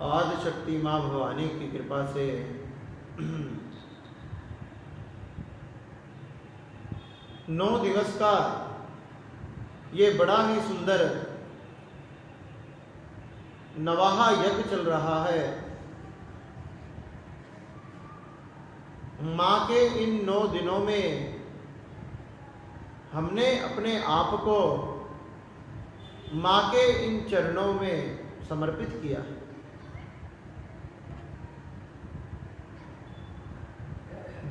आदिशक्ति माँ भवानी की कृपा से नौ दिवस का ये बड़ा ही सुंदर नवाहा यज्ञ चल रहा है। माँ के इन 9 दिनों में हमने अपने आप को माँ के इन चरणों में समर्पित किया है।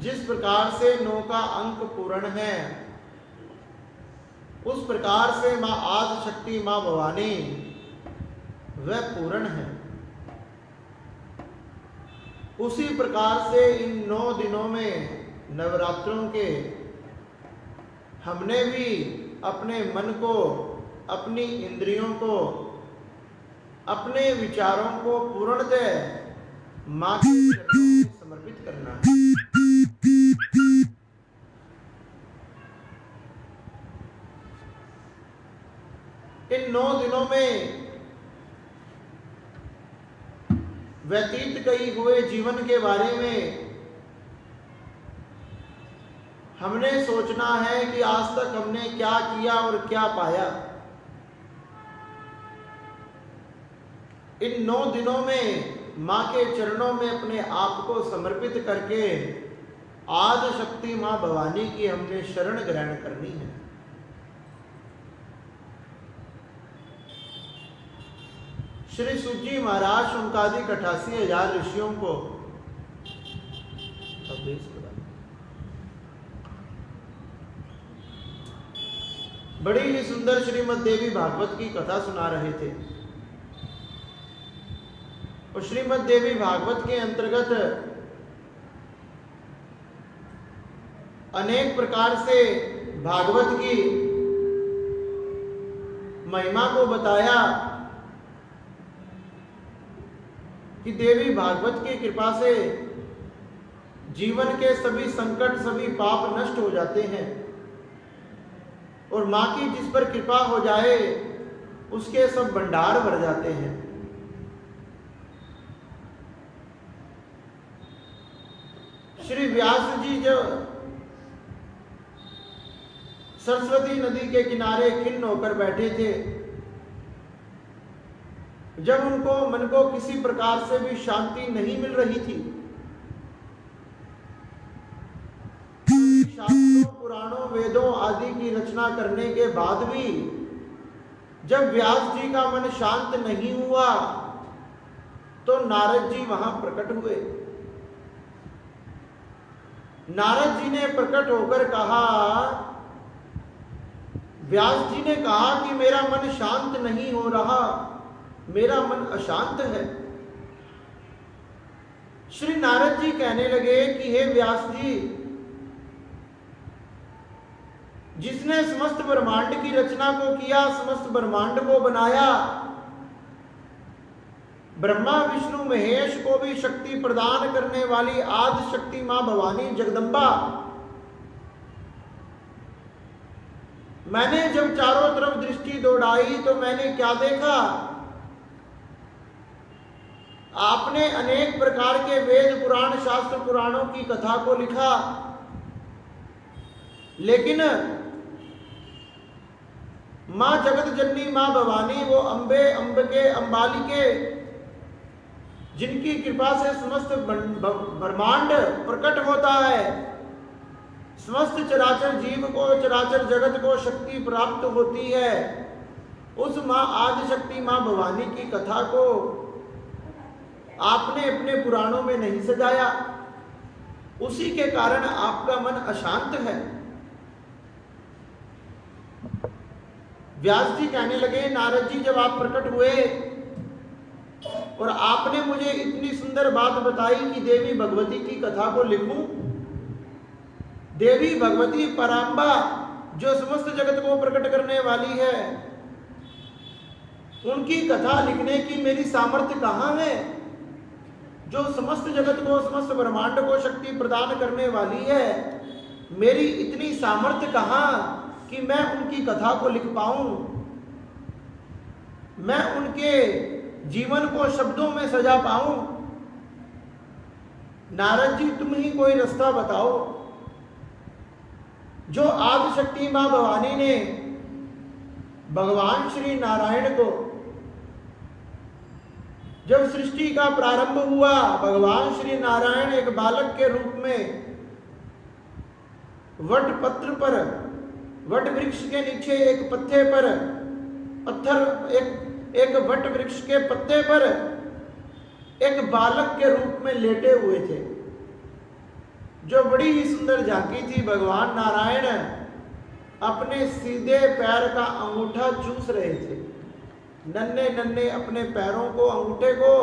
जिस प्रकार से 9 का अंक पूर्ण है, उस प्रकार से माँ आदिशक्ति माँ भवानी वह पूर्ण है। उसी प्रकार से इन 9 दिनों में नवरात्रों के हमने भी अपने मन को, अपनी इंद्रियों को, अपने विचारों को पूर्णतः माँ के चरणों में समर्पित करना है। इन 9 दिनों में व्यतीत कई हुए जीवन के बारे में हमने सोचना है कि आज तक हमने क्या किया और क्या पाया। इन 9 दिनों में माँ के चरणों में अपने आप को समर्पित करके आदिशक्ति माँ भवानी की हमने शरण ग्रहण करनी है। श्री सूजी महाराज शुंकादिक 88,000 ऋषियों को बड़ी ही सुंदर श्रीमद् देवी भागवत की कथा सुना रहे थे। और श्रीमद् देवी भागवत के अंतर्गत अनेक प्रकार से भागवत की महिमा को बताया कि देवी भागवत की कृपा से जीवन के सभी संकट, सभी पाप नष्ट हो जाते हैं और माँ की जिस पर कृपा हो जाए उसके सब भंडार भर जाते हैं। श्री व्यास जी जब सरस्वती नदी के किनारे खिन्न होकर बैठे थे, जब उनको मन को किसी प्रकार से भी शांति नहीं मिल रही थी, शास्त्रों, पुराणों, वेदों आदि की रचना करने के बाद भी जब व्यास जी का मन शांत नहीं हुआ, तो नारद जी वहां प्रकट हुए। नारद जी ने प्रकट होकर कहा, व्यास जी ने कहा कि मेरा मन शांत नहीं हो रहा, मेरा मन अशांत है। श्री नारद जी कहने लगे कि हे व्यास जी, जिसने समस्त ब्रह्मांड की रचना को किया, समस्त ब्रह्मांड को बनाया, ब्रह्मा विष्णु महेश को भी शक्ति प्रदान करने वाली आदि शक्ति मां भवानी जगदम्बा, मैंने जब चारों तरफ दृष्टि दौड़ाई तो मैंने क्या देखा? आपने अनेक प्रकार के वेद पुराण शास्त्र पुराणों की कथा को लिखा, लेकिन मां जगत जननी मां भवानी, वो अंबे, अंबिके, अंबालिके, जिनकी कृपा से समस्त ब्रह्मांड प्रकट होता है, समस्त चराचर जीव को, चराचर जगत को शक्ति प्राप्त होती है, उस मां आदि शक्ति मां भवानी की कथा को आपने अपने पुराणों में नहीं सजाया, उसी के कारण आपका मन अशांत है। व्यास जी कहने लगे, नारद जी जब आप प्रकट हुए और आपने मुझे इतनी सुंदर बात बताई कि देवी भगवती की कथा को लिखूं, देवी भगवती परांबा जो समस्त जगत को प्रकट करने वाली है, उनकी कथा लिखने की मेरी सामर्थ्य कहां है? जो समस्त जगत को, समस्त ब्रह्मांड को शक्ति प्रदान करने वाली है, मेरी इतनी सामर्थ्य कहां कि मैं उनकी कथा को लिख पाऊं, मैं उनके जीवन को शब्दों में सजा पाऊं। नारद जी, तुम ही कोई रास्ता बताओ। जो आदि शक्ति मां भवानी ने भगवान श्री नारायण को, जब सृष्टि का प्रारंभ हुआ, भगवान श्री नारायण एक बालक के रूप में वट पत्र पर, वट वृक्ष के नीचे एक पत्ते पर, एक वट वृक्ष के पत्ते पर एक बालक के रूप में लेटे हुए थे, जो बड़ी ही सुंदर झांकी थी। भगवान नारायण अपने सीधे पैर का अंगूठा चूस रहे थे, नन्हे नन्हे अपने पैरों को, अंगूठे को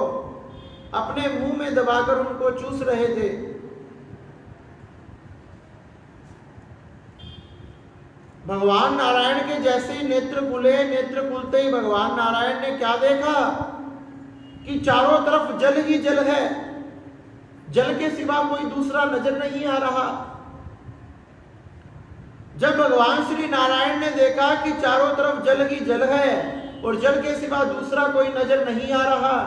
अपने मुंह में दबाकर उनको चूस रहे थे। भगवान नारायण के जैसे ही नेत्र खुले, नेत्र खुलते ही भगवान नारायण ने क्या देखा कि चारों तरफ जल ही जल है, जल के सिवा कोई दूसरा नजर नहीं आ रहा। जब भगवान श्री नारायण ने देखा कि चारों तरफ जल ही जल है और जल के सिवा दूसरा कोई नजर नहीं आ रहा,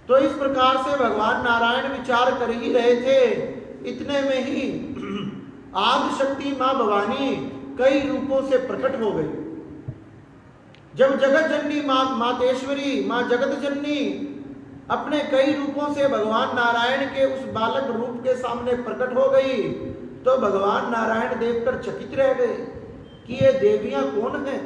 तो इस प्रकार से भगवान नारायण विचार कर ही रहे थे। इतने में ही आदि शक्ति मां भवानी कई रूपों से प्रकट हो गई। जब जगत जननी मातेश्वरी, मां जगत जननी अपने कई रूपों से भगवान नारायण के उस बालक रूप के सामने प्रकट हो गई, तो भगवान नारायण देखकर चकित रह गए कि ये देवियां कौन हैं?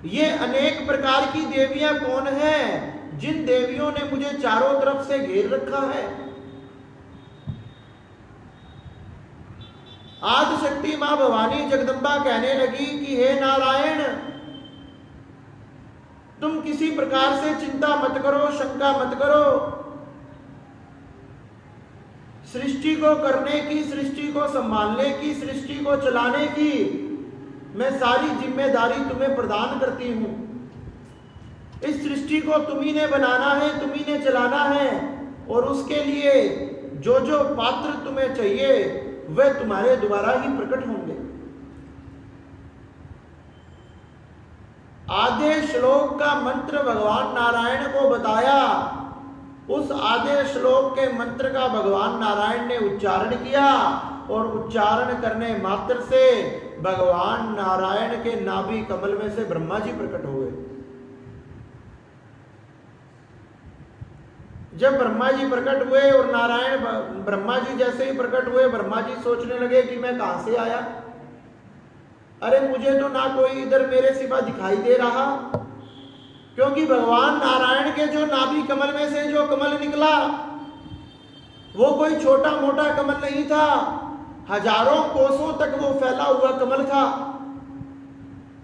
ये अनेक प्रकार की देवियां कौन हैं जिन देवियों ने मुझे चारों तरफ से घेर रखा है? आदि शक्ति मां भवानी जगदम्बा कहने लगी कि हे नारायण, तुम किसी प्रकार से चिंता मत करो, शंका मत करो। सृष्टि को करने की, सृष्टि को संभालने की, सृष्टि को चलाने की मैं सारी जिम्मेदारी तुम्हें प्रदान करती हूं। इस सृष्टि को तुम्ही ने बनाना है, तुम्ही ने चलाना है, और उसके लिए जो जो पात्र तुम्हें चाहिए वे तुम्हारे द्वारा ही प्रकट होंगे। आधे श्लोक का मंत्र भगवान नारायण को बताया उस आधे श्लोक के मंत्र का भगवान नारायण ने उच्चारण किया और उच्चारण करने मात्र से भगवान नारायण के नाभि कमल में से ब्रह्मा जी प्रकट हो गए। जब ब्रह्मा जी प्रकट हुए और नारायण ब्रह्मा जी जैसे ही प्रकट हुए, ब्रह्मा जी सोचने लगे कि मैं कहां से आया, अरे मुझे तो ना कोई इधर मेरे सिवा दिखाई दे रहा, क्योंकि भगवान नारायण के जो नाभि कमल में से जो कमल निकला वो कोई छोटा मोटा कमल नहीं था, हजारों कोसों तक वो फैला हुआ कमल था।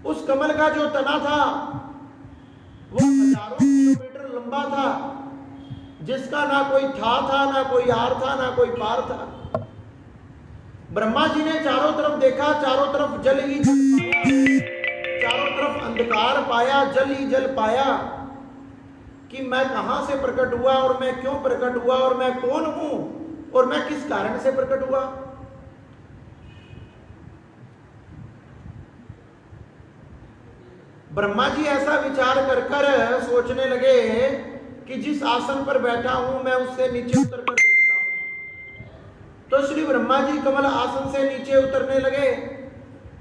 उस कमल का जो तना था वो हजारों किलोमीटर लंबा था, जिसका ना कोई था ना कोई आर था ना कोई पार था। ब्रह्मा जी ने चारों तरफ देखा, चारों तरफ जल ही जल पाया, चारों तरफ अंधकार पाया, जल ही जल पाया कि मैं कहां से प्रकट हुआ और मैं क्यों प्रकट हुआ और मैं कौन हूं और मैं किस कारण से प्रकट हुआ। ब्रह्मा जी ऐसा विचार कर कर सोचने लगे कि जिस आसन पर बैठा हूं मैं उससे नीचे उतर कर देखता हूं। तो श्री ब्रह्मा जी कमल आसन से नीचे उतरने लगे,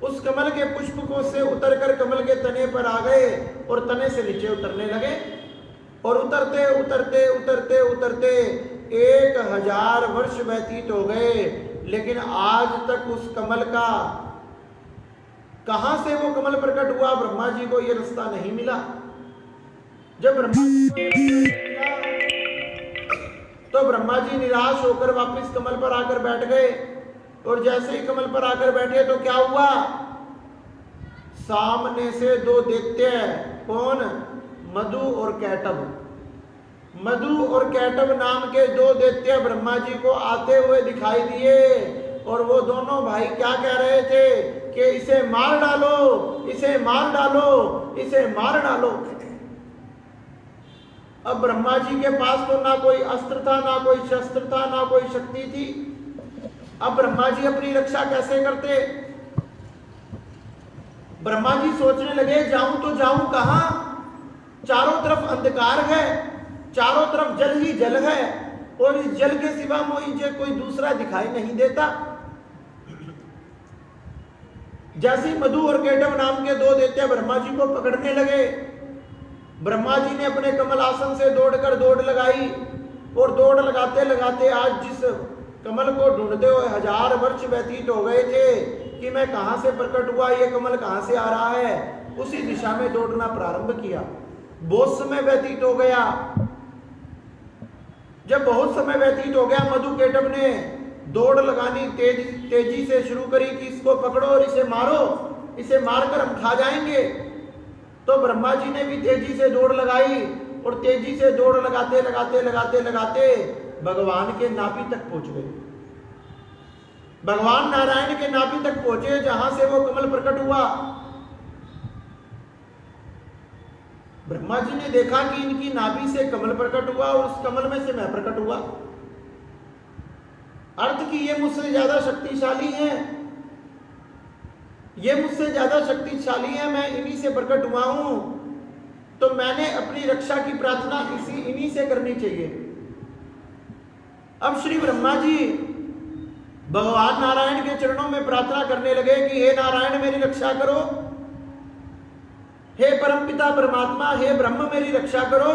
उस कमल के पुष्प को से उतरकर कमल के तने पर आ गए और तने से नीचे उतरने लगे और उतरते उतरते उतरते उतरते 1000 वर्ष व्यतीत हो गए, लेकिन आज तक उस कमल का कहां से वो कमल प्रकट हुआ ब्रह्मा जी को ये रास्ता नहीं मिला। जब ब्रह्मा जी को ये रास्ता नहीं मिला तो ब्रह्मा जी निराश होकर वापस कमल पर आकर बैठ गए और जैसे ही कमल पर आकर बैठे तो क्या हुआ, सामने से 2 दैत्य, कौन, मधु और कैटभ, मधु और कैटभ नाम के 2 दैत्य ब्रह्मा जी को आते हुए दिखाई दिए और वो दोनों भाई क्या कह रहे थे कि इसे मार डालो, इसे मार डालो, इसे मार डालो। अब ब्रह्मा जी के पास तो ना कोई अस्त्र था, ना कोई शस्त्र था, ना कोई शक्ति थी। अब ब्रह्मा जी अपनी रक्षा कैसे करते। ब्रह्मा जी सोचने लगे जाऊं तो जाऊं कहां, चारों तरफ अंधकार है, चारों तरफ जल ही जल है और इस जल के सिवा मुझे कोई दूसरा दिखाई नहीं देता। जैसे ही मधु और केटव नाम के 2 दैत्य ब्रह्मा जी को पकड़ने लगे, ब्रह्मा जी ने अपने कमल आसन से दौड़कर दौड़ लगाई और दौड़ लगाते लगाते आज जिस कमल को ढूंढते हुए 1000 वर्ष व्यतीत हो गए थे कि मैं कहां से प्रकट हुआ, ये कमल कहां से आ रहा है, उसी दिशा में दौड़ना प्रारंभ किया। बहुत समय व्यतीत हो गया। जब बहुत समय व्यतीत हो गया, मधु केटव ने दौड़ लगानी तेजी से शुरू करी कि इसको पकड़ो और इसे मारो, इसे मारकर हम खा जाएंगे। तो ब्रह्मा जी ने भी तेजी से दौड़ लगाई और तेजी से दौड़ लगाते लगाते लगाते लगाते भगवान के नाभि तक पहुंच गए। भगवान नारायण के नाभि तक पहुंचे जहां से वो कमल प्रकट हुआ। ब्रह्मा जी ने देखा कि इनकी नाभि से कमल प्रकट हुआ और उस कमल में से मैं प्रकट हुआ। अर्थ कि ये मुझसे ज्यादा शक्तिशाली है, ये मुझसे ज्यादा शक्तिशाली है, मैं इन्हीं से प्रकट हुआ हूं, तो मैंने अपनी रक्षा की प्रार्थना इन्हीं से करनी चाहिए। अब श्री ब्रह्मा जी भगवान नारायण के चरणों में प्रार्थना करने लगे कि हे नारायण मेरी रक्षा करो, हे परमपिता परमात्मा, हे ब्रह्म मेरी रक्षा करो।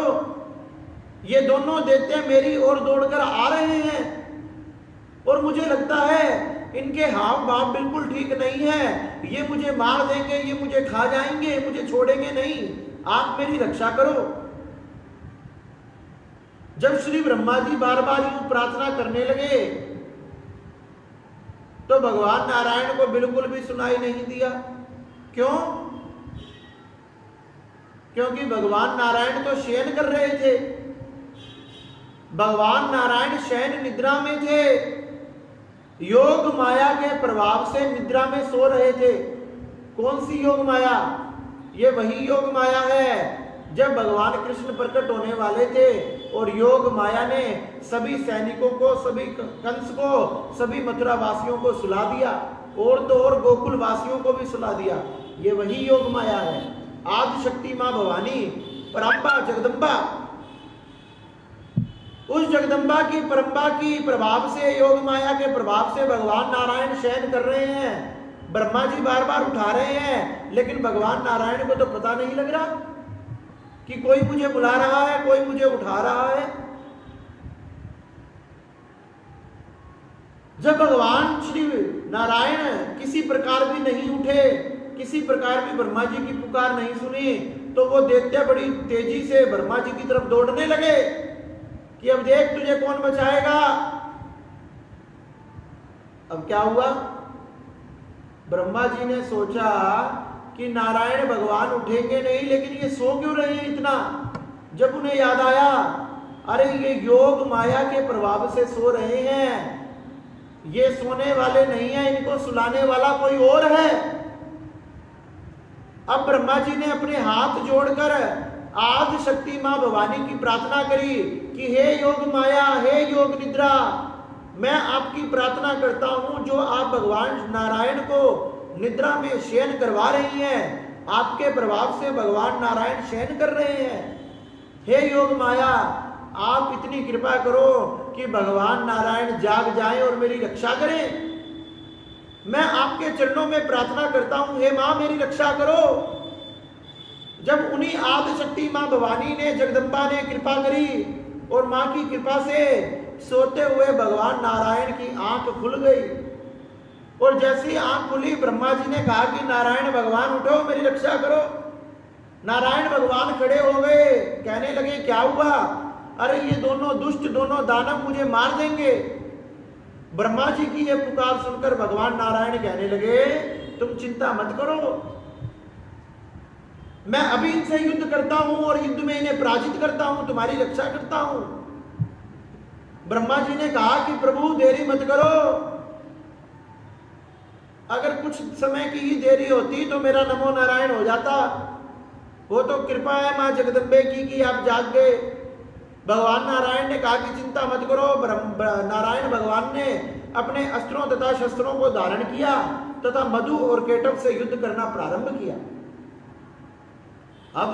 ये दोनों दैत्य मेरी ओर दौड़कर आ रहे हैं और मुझे लगता है इनके हाव भाव बिल्कुल ठीक नहीं है, ये मुझे मार देंगे, ये मुझे खा जाएंगे, मुझे छोड़ेंगे नहीं, आप मेरी रक्षा करो। जब श्री ब्रह्मा जी बार बार यूं प्रार्थना करने लगे तो भगवान नारायण को बिल्कुल भी सुनाई नहीं दिया। क्यों? क्योंकि भगवान नारायण तो शयन कर रहे थे। भगवान नारायण शयन निद्रा में थे, योग माया के प्रभाव से निद्रा में सो रहे थे। कौन सी योग माया? ये वही योग माया है जब भगवान कृष्ण प्रकट होने वाले थे और योग माया ने सभी सैनिकों को, सभी कंस को, सभी मथुरा वासियों को सुला दिया और तो और गोकुल वासियों को भी सुला दिया। ये वही योग माया है। आदि शक्ति मां भवानी, परांबा, जगदम्बा, उस जगदम्बा की परंबा की प्रभाव से, योग माया के प्रभाव से भगवान नारायण शयन कर रहे हैं। ब्रह्मा जी बार बार उठा रहे हैं, लेकिन भगवान नारायण को तो पता नहीं लग रहा कि कोई मुझे बुला रहा है, कोई मुझे उठा रहा है। जब भगवान श्री नारायण किसी प्रकार भी नहीं उठे, किसी प्रकार भी ब्रह्मा जी की पुकार नहीं सुनी, तो वो दैत्य बड़ी तेजी से ब्रह्मा जी की तरफ दौड़ने लगे कि अब देख तुझे कौन बचाएगा। अब क्या हुआ? ब्रह्मा जी ने सोचा कि नारायण भगवान उठेंगे नहीं, लेकिन ये सो क्यों रहे हैं इतना। जब उन्हें याद आया, अरे ये योग माया के प्रभाव से सो रहे हैं, ये सोने वाले नहीं है, इनको सुलाने वाला कोई और है। अब ब्रह्मा जी ने अपने हाथ जोड़कर आदि शक्ति मां भवानी की प्रार्थना करी कि हे योग माया, हे योग निद्रा, मैं आपकी प्रार्थना करता हूं, जो आप भगवान नारायण को निद्रा में शयन करवा रही हैं, आपके प्रभाव से भगवान नारायण शयन कर रहे हैं। हे योग माया, आप इतनी कृपा करो कि भगवान नारायण जाग जाएं और मेरी रक्षा करें। मैं आपके चरणों में प्रार्थना करता हूं, हे मां मेरी रक्षा करो। जब उन्हीं आदि शक्ति मां भवानी ने, जगदम्बा ने कृपा करी और मां की कृपा से सोते हुए भगवान नारायण की आंख खुल गई। और जैसी आंख खुली, ब्रह्मा जी ने कहा कि नारायण भगवान उठो, मेरी रक्षा करो। नारायण भगवान खड़े हो गए, कहने लगे क्या हुआ? अरे ये दोनों दुष्ट, दोनों दानव मुझे मार देंगे। ब्रह्मा जी की यह पुकार सुनकर भगवान नारायण कहने लगे, तुम चिंता मत करो, मैं अभी इनसे युद्ध करता हूं और युद्ध में इन्हें पराजित करता हूं, तुम्हारी रक्षा करता हूं। ब्रह्मा जी ने कहा कि प्रभु देरी मत करो, अगर कुछ समय की ही देरी होती तो मेरा नमो नारायण हो जाता। वो तो कृपा है मां जगदम्बे की कि आप जाग गए। भगवान नारायण ने कहा कि चिंता मत करो। नारायण भगवान ने अपने अस्त्रों तथा शस्त्रों को धारण किया तथा मधु और केटव से युद्ध करना प्रारंभ किया। अब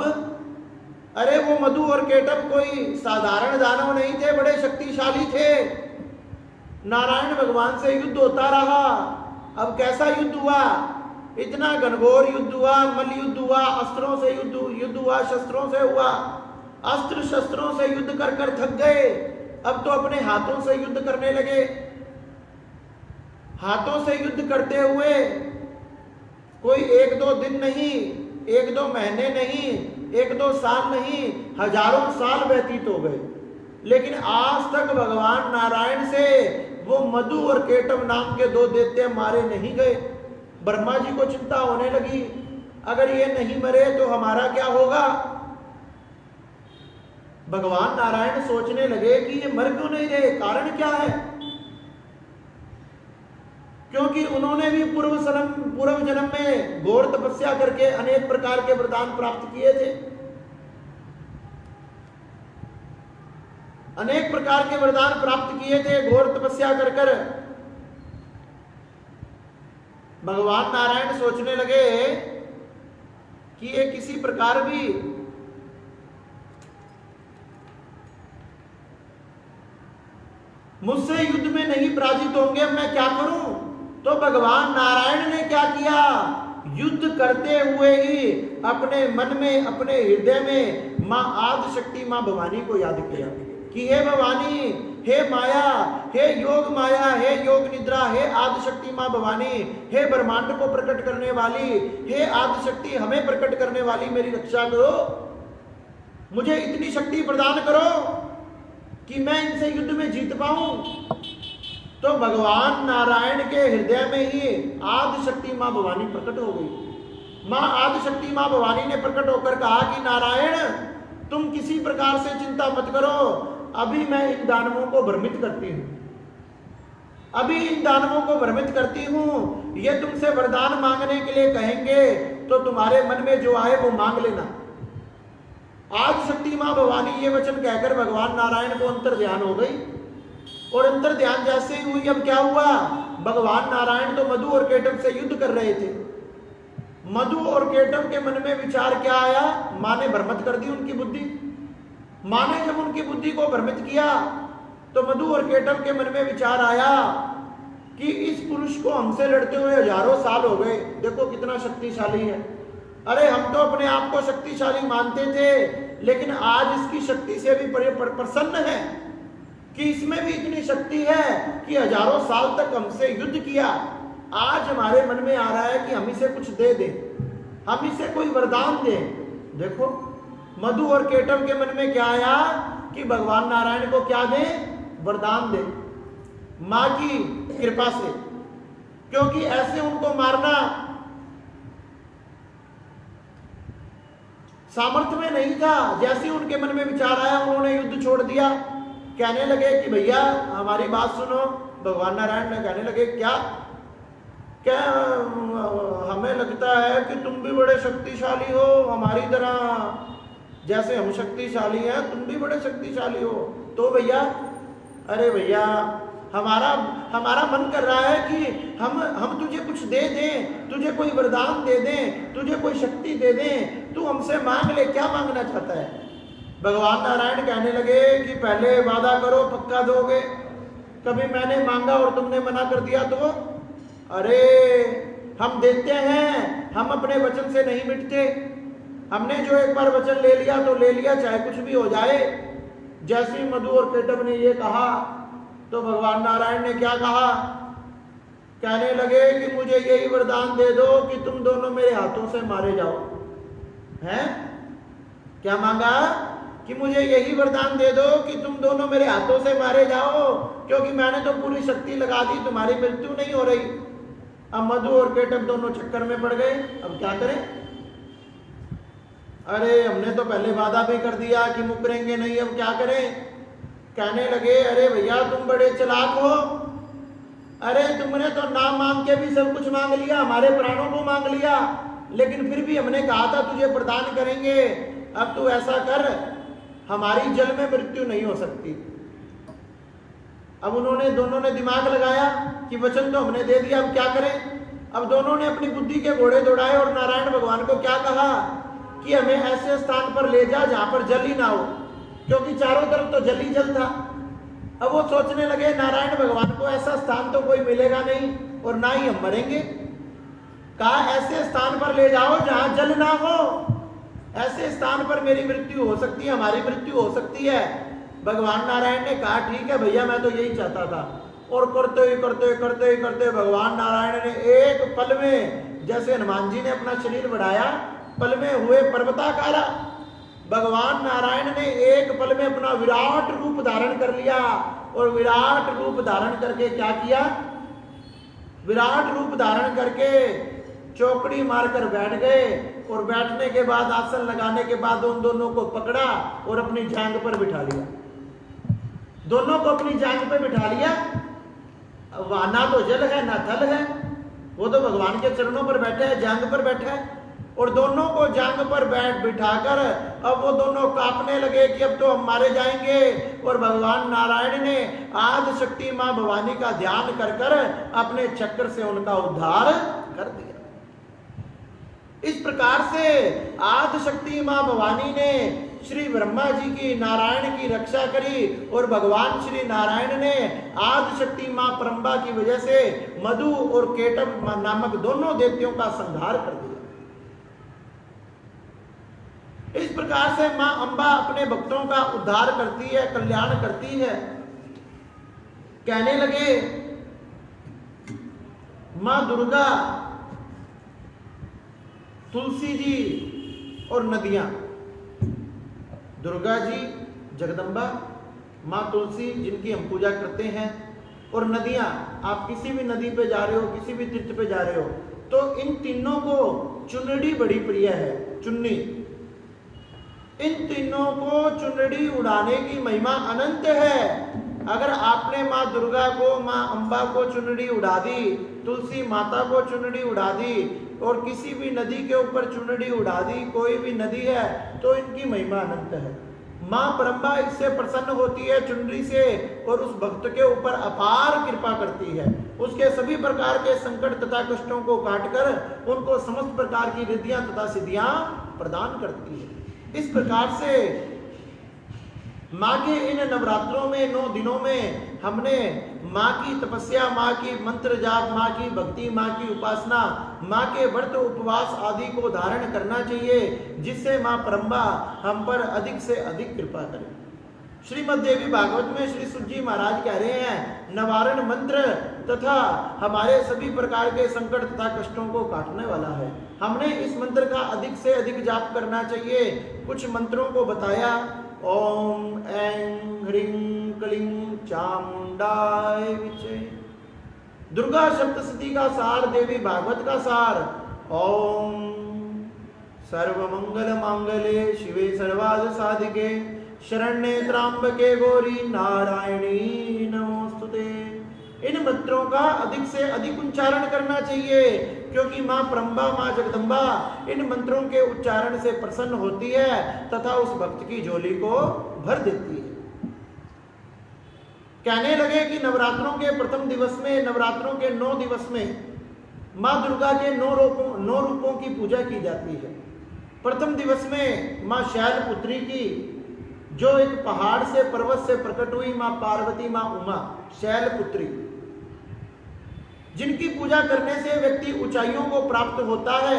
अरे वो मधु और केटव कोई साधारण दानव नहीं थे, बड़े शक्तिशाली थे। नारायण भगवान से युद्ध होता रहा। अब कैसा युद्ध हुआ? इतना घनघोर युद्ध हुआ, मल्ल युद्ध हुआ, अस्त्रों से युद्ध हुआ, शस्त्रों से हुआ। अस्त्र शस्त्रों से युद्ध कर कर थक गए, अब तो अपने हाथों से युद्ध करने लगे। हाथों से युद्ध करते हुए कोई एक दो दिन नहीं, एक दो महीने नहीं, एक दो साल नहीं, हजारों साल व्यतीत हो गए, लेकिन आज तक भगवान नारायण से वो मधु और केटव नाम के दो दैत्य मारे नहीं गए। ब्रह्मा जी को चिंता होने लगी, अगर ये नहीं मरे तो हमारा क्या होगा। भगवान नारायण सोचने लगे कि ये मर क्यों नहीं रहे, कारण क्या है। क्योंकि उन्होंने भी पूर्व जन्म में घोर तपस्या करके अनेक प्रकार के वरदान प्राप्त किए थे। अनेक प्रकार के वरदान प्राप्त किए थे घोर तपस्या कर कर। भगवान नारायण सोचने लगे कि ये किसी प्रकार भी मुझसे युद्ध में नहीं पराजित होंगे, अब मैं क्या करूं। तो भगवान नारायण ने क्या किया, युद्ध करते हुए ही अपने मन में, अपने हृदय में मां आदि शक्ति मां भवानी को याद किया कि हे भवानी, हे माया, हे योग माया, हे योग निद्रा, हे आदि शक्ति मां भवानी, हे ब्रह्मांड को प्रकट करने वाली, हे आदि शक्ति हमें प्रकट करने वाली, मेरी रक्षा करो, मुझे इतनी शक्ति प्रदान करो कि मैं इनसे युद्ध में जीत पाऊं। तो भगवान नारायण के हृदय में ही आदि शक्ति मां भवानी प्रकट हो गई। मां आदि शक्ति मां भवानी ने प्रकट होकर कहा कि नारायण, तुम किसी प्रकार से चिंता मत करो, अभी मैं इन दानवों को भ्रमित करती हूं, अभी इन दानवों को भ्रमित करती हूं। ये तुमसे वरदान मांगने के लिए कहेंगे तो तुम्हारे मन में जो आए वो मांग लेना। आज शक्ति मां भवानी ये वचन कहकर भगवान नारायण को अंतर ध्यान हो गई। और अंतर ध्यान जैसे ही हुई, अब क्या हुआ, भगवान नारायण तो मधु और केटव से युद्ध कर रहे थे। मधु और केटव के मन में विचार क्या आया, मां ने भ्रमित कर दी उनकी बुद्धि। मां ने जब उनकी बुद्धि को भ्रमित किया तो मधु और केटव के मन में विचार आया कि इस पुरुष को हमसे लड़ते हुए हजारों साल हो गए, देखो कितना शक्तिशाली है। अरे हम तो अपने आप को शक्तिशाली मानते थे, लेकिन आज इसकी शक्ति से भी प्रसन्न है कि इसमें भी इतनी शक्ति है कि हजारों साल तक हमसे युद्ध किया। आज हमारे मन में आ रहा है कि हम इसे कुछ दे दें, हम इसे कोई वरदान दें। देखो मधु और केटव के मन में क्या आया कि भगवान नारायण को क्या दें, वरदान दें मां की कृपा से, क्योंकि ऐसे उनको मारना सामर्थ्य में नहीं था। जैसे उनके मन में विचार आया उन्होंने युद्ध छोड़ दिया। कहने लगे कि भैया हमारी बात सुनो। भगवान नारायण ने कहने लगे क्या क्या हमें लगता है कि तुम भी बड़े शक्तिशाली हो हमारी तरह, जैसे हम शक्तिशाली हैं तुम भी बड़े शक्तिशाली हो। तो भैया अरे भैया हमारा मन कर रहा है कि हम तुझे कुछ दे दें, तुझे कोई वरदान दे दें, तुझे कोई शक्ति दे दें, तू हमसे मांग ले, क्या मांगना चाहता है। भगवान नारायण कहने लगे कि पहले वादा करो पक्का दोगे, कभी मैंने मांगा और तुमने मना कर दिया तो। अरे हम देते हैं, हम अपने वचन से नहीं मिटते। हमने जो एक बार वचन ले लिया तो ले लिया, चाहे कुछ भी हो जाए। जैसे ही मधु और केटव ने ये कहा तो भगवान नारायण ने क्या कहा, कहने लगे कि मुझे यही वरदान दे दो कि तुम दोनों मेरे हाथों से मारे जाओ। हैं क्या मांगा कि मुझे यही वरदान दे दो कि तुम दोनों मेरे हाथों से मारे जाओ, क्योंकि मैंने तो पूरी शक्ति लगा दी, तुम्हारी मृत्यु नहीं हो रही। अब मधु और केटव दोनों चक्कर में पड़ गए, अब क्या करें। अरे हमने तो पहले वादा भी कर दिया कि मुकरेंगे नहीं, अब क्या करें। कहने लगे अरे भैया तुम बड़े चालाक हो, अरे तुमने तो ना मांग के भी सब कुछ मांग लिया, हमारे प्राणों को मांग लिया, लेकिन फिर भी हमने कहा था तुझे प्रदान करेंगे। अब तू ऐसा कर, हमारी जल में मृत्यु नहीं हो सकती। अब उन्होंने दोनों ने दिमाग लगाया कि वचन तो हमने दे दिया, अब क्या करें। अब दोनों ने अपनी बुद्धि के घोड़े दौड़ाए और नारायण भगवान को क्या कहा कि हमें ऐसे स्थान पर ले जा जहां पर जल ही ना हो, क्योंकि चारों तरफ तो जल ही जल था। अब वो सोचने लगे नारायण भगवान को ऐसा स्थान तो कोई मिलेगा नहीं और ना ही हम मरेंगे। कहा ऐसे स्थान पर ले जाओ जहां जल ना हो, ऐसे स्थान पर मेरी मृत्यु हो सकती है, हमारी मृत्यु हो सकती है। भगवान नारायण ने कहा ठीक है भैया, मैं तो यही चाहता था। और करते भगवान नारायण ने एक पल में, जैसे हनुमान जी ने अपना शरीर बढ़ाया, पल में हुए पर्वताकारा। भगवान नारायण ने एक पल में अपना विराट रूप धारण कर लिया और विराट रूप धारण करके क्या किया, विराट रूप धारण करके चौकड़ी मारकर बैठ गए। और बैठने के बाद, आसन लगाने के बाद उन दोनों को पकड़ा और अपनी जांघ पर बिठा लिया। दोनों को अपनी जांघ पर बिठा लिया। वहां ना तो जल है ना थल है, वो तो भगवान के चरणों पर बैठा है, जांघ पर बैठा है। और दोनों को जांघ पर बैठ बिठाकर अब वो दोनों कांपने लगे कि अब तो हम मारे जाएंगे। और भगवान नारायण ने आदि शक्ति मां भवानी का ध्यान कर कर अपने चक्र से उनका उद्धार कर दिया। इस प्रकार से आदि शक्ति मां भवानी ने श्री ब्रह्मा जी की, नारायण की रक्षा करी और भगवान श्री नारायण ने आदि शक्ति मां परम्बा की वजह से मधु और केटव नामक दोनों देवतियों का संहार कर दिया। इस प्रकार से मां अंबा अपने भक्तों का उद्धार करती है, कल्याण करती है। कहने लगे मां दुर्गा, तुलसी जी और नदियां। दुर्गा जी जगदम्बा, मां तुलसी जिनकी हम पूजा करते हैं, और नदियां, आप किसी भी नदी पे जा रहे हो, किसी भी तीर्थ पे जा रहे हो, तो इन तीनों को चुनरी बड़ी प्रिय है। चुन्नी, इन तीनों को चुनरी उड़ाने की महिमा अनंत है। अगर आपने माँ दुर्गा को, माँ अंबा को चुनरी उड़ा दी, तुलसी माता को चुनरी उड़ा दी और किसी भी नदी के ऊपर चुनरी उड़ा दी, कोई भी नदी है, तो इनकी महिमा अनंत है। माँ परम्बा इससे प्रसन्न होती है चुनरी से और उस भक्त के ऊपर अपार कृपा करती है। उसके सभी प्रकार के संकट तथा कष्टों को काटकर उनको समस्त प्रकार की रिद्धियां तथा सिद्धियां प्रदान करती है। इस प्रकार से माँ के इन नवरात्रों में 9 दिनों में हमने माँ की तपस्या, माँ की मंत्र जाप, माँ की भक्ति, माँ की उपासना, माँ के व्रत उपवास आदि को धारण करना चाहिए, जिससे माँ परम्बा हम पर अधिक से अधिक कृपा करे। श्रीमद् देवी भागवत में श्री सुत जी महाराज कह रहे हैं, नवारण मंत्र तथा हमारे सभी प्रकार के संकट तथा कष्टों को काटने वाला है। हमने इस मंत्र का अधिक से अधिक जाप करना चाहिए। कुछ मंत्रों को बताया, ओम ऐं ह्रीं क्लीं चामुंडाय विचे। दुर्गा सप्तशती का सार, देवी भागवत का सार, ओम सर्वमंगल मांगल्ये शिवे सर्वार्थ साधिके शरण्ये त्र्यंबके गौरी नारायणी नमोस्तुते। इन मंत्रों का अधिक से अधिक उच्चारण करना चाहिए, क्योंकि माँ परम्बा, माँ जगदम्बा इन मंत्रों के उच्चारण से प्रसन्न होती है तथा उस भक्त की झोली को भर देती है। कहने लगे कि नवरात्रों के प्रथम दिवस में, नवरात्रों के 9 दिवस में माँ दुर्गा के 9 रूपों की पूजा की जाती है। प्रथम दिवस में माँ शैलपुत्री की, जो एक पहाड़ से, पर्वत से प्रकट हुई माँ पार्वती, माँ उमा शैलपुत्री, जिनकी पूजा करने से व्यक्ति ऊंचाइयों को प्राप्त होता है।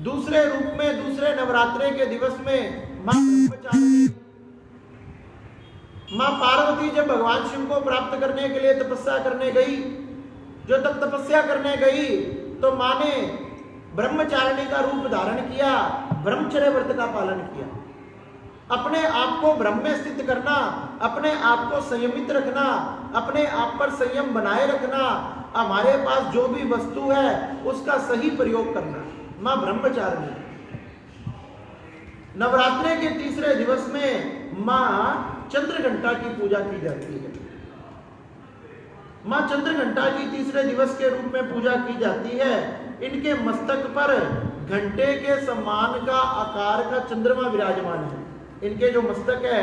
दूसरे रूप में, दूसरे नवरात्रे के दिवस में माँ ब्रह्मचारिणी, माँ पार्वती जब भगवान शिव को प्राप्त करने के लिए तपस्या करने गई, जो तब तपस्या करने गई तो माँ ने ब्रह्मचारिणी का रूप धारण किया, ब्रह्मचर्य व्रत का पालन किया। अपने आप को ब्रह्म में स्थित करना, अपने आप को संयमित रखना, अपने आप पर संयम बनाए रखना, हमारे पास जो भी वस्तु है उसका सही प्रयोग करना, माँ ब्रह्मचारिणी। नवरात्रे के तीसरे दिवस में माँ चंद्रघंटा की पूजा की जाती है। माँ चंद्रघंटा की तीसरे दिवस के रूप में पूजा की जाती है। इनके मस्तक पर घंटे के समान का आकार का चंद्रमा विराजमान है। इनके जो मस्तक है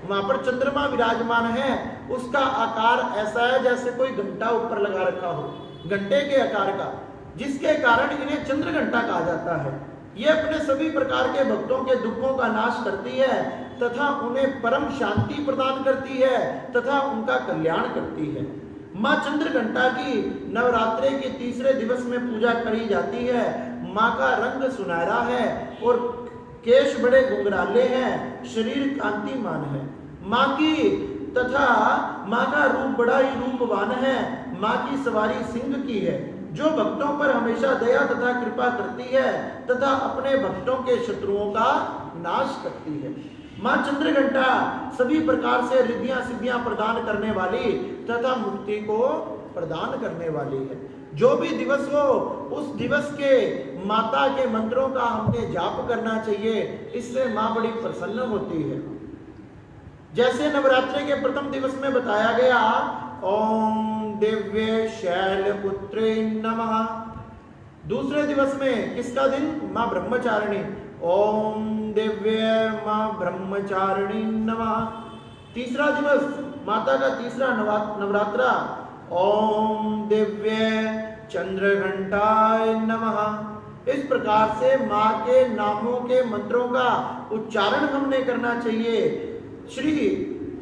वहां पर चंद्रमा विराजमान है, उसका आकार ऐसा है जैसे कोई घंटा ऊपर लगा रखा हो, घंटे के आकार का, जिसके कारण इन्हें चंद्रघंटा कहा जाता है। ये अपने सभी प्रकार के भक्तों के दुखों का नाश करती है तथा उन्हें परम शांति प्रदान करती है तथा उनका कल्याण करती है। माँ चंद्रघंटा की नवरात्रे के तीसरे दिवस में पूजा करी जाती है। माँ का रंग सुनहरा है और केश बड़े घुंघराले हैं, शरीर कांतिमान है। माँ की तथा माँ का रूप बड़ा ही रूपवान है। माँ की सवारी सिंह की है, जो भक्तों पर हमेशा दया तथा कृपा करती है तथा अपने भक्तों के शत्रुओं का नाश करती है। माँ चंद्रघंटा सभी प्रकार से रिद्धियां सिद्धियां प्रदान करने वाली तथा मुक्ति को प्रदान करने वाली है। जो भी दिवस हो उस दिवस के माता के मंत्रों का हमने जाप करना चाहिए, इससे माँ बड़ी प्रसन्न होती है। जैसे नवरात्रि के प्रथम दिवस में बताया गया, ओम दिव्य शैलपुत्रे नमः। दूसरे दिवस में किसका दिन? माँ ब्रह्मचारिणी, ओम दिव्य माँ ब्रह्मचारिणी नमः। तीसरा दिवस माता का तीसरा नवरात्रा, ओम दिव्य चंद्रघंटाय नमः। इस प्रकार से माँ के नामों के मंत्रों का उच्चारण हमने करना चाहिए। श्री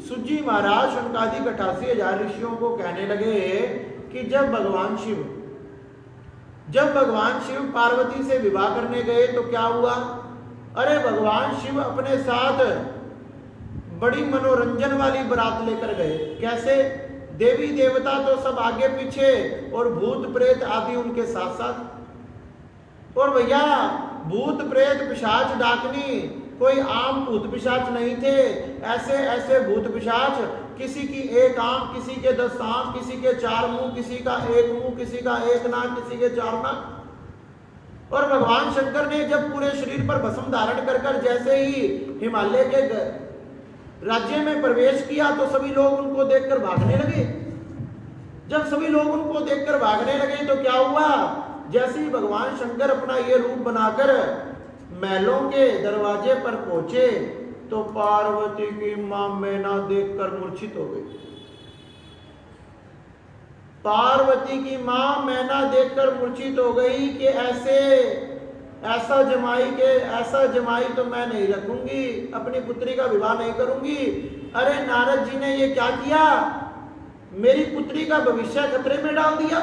सुत जी महाराज शौनकादिक 88,000 ऋषियों को कहने लगे कि जब भगवान शिव पार्वती से विवाह करने गए तो क्या हुआ? अरे भगवान शिव अपने साथ बड़ी मनोरंजन वाली बारात लेकर गए। कैसे? देवी देवता तो सब आगे पीछे और भूत प्रेत आदि उनके साथ साथ। और भैया भूत प्रेत पिशाच डाकनी कोई आम भूत पिशाच नहीं थे। ऐसे ऐसे भूत पिशाच, किसी की एक आंख, किसी के 10 आंख, किसी के 4 मुंह, किसी का 1 मुंह, किसी का 1 नाक, किसी के 4 नाक। और भगवान शंकर ने जब पूरे शरीर पर भस्म धारण कर कर जैसे ही हिमालय के राज्य में प्रवेश किया तो सभी लोग उनको देखकर भागने लगे। जब सभी लोग उनको देखकर भागने लगे तो क्या हुआ? जैसे ही भगवान शंकर अपना ये रूप बनाकर महलों के दरवाजे पर पहुंचे तो पार्वती की मां मैना देखकर मूर्छित हो गई। पार्वती की मां मैना देखकर मूर्छित हो गई कि ऐसा जमाई तो मैं नहीं रखूंगी, अपनी पुत्री का विवाह नहीं करूंगी। अरे नारद जी ने ये क्या किया, मेरी पुत्री का भविष्य खतरे में डाल दिया।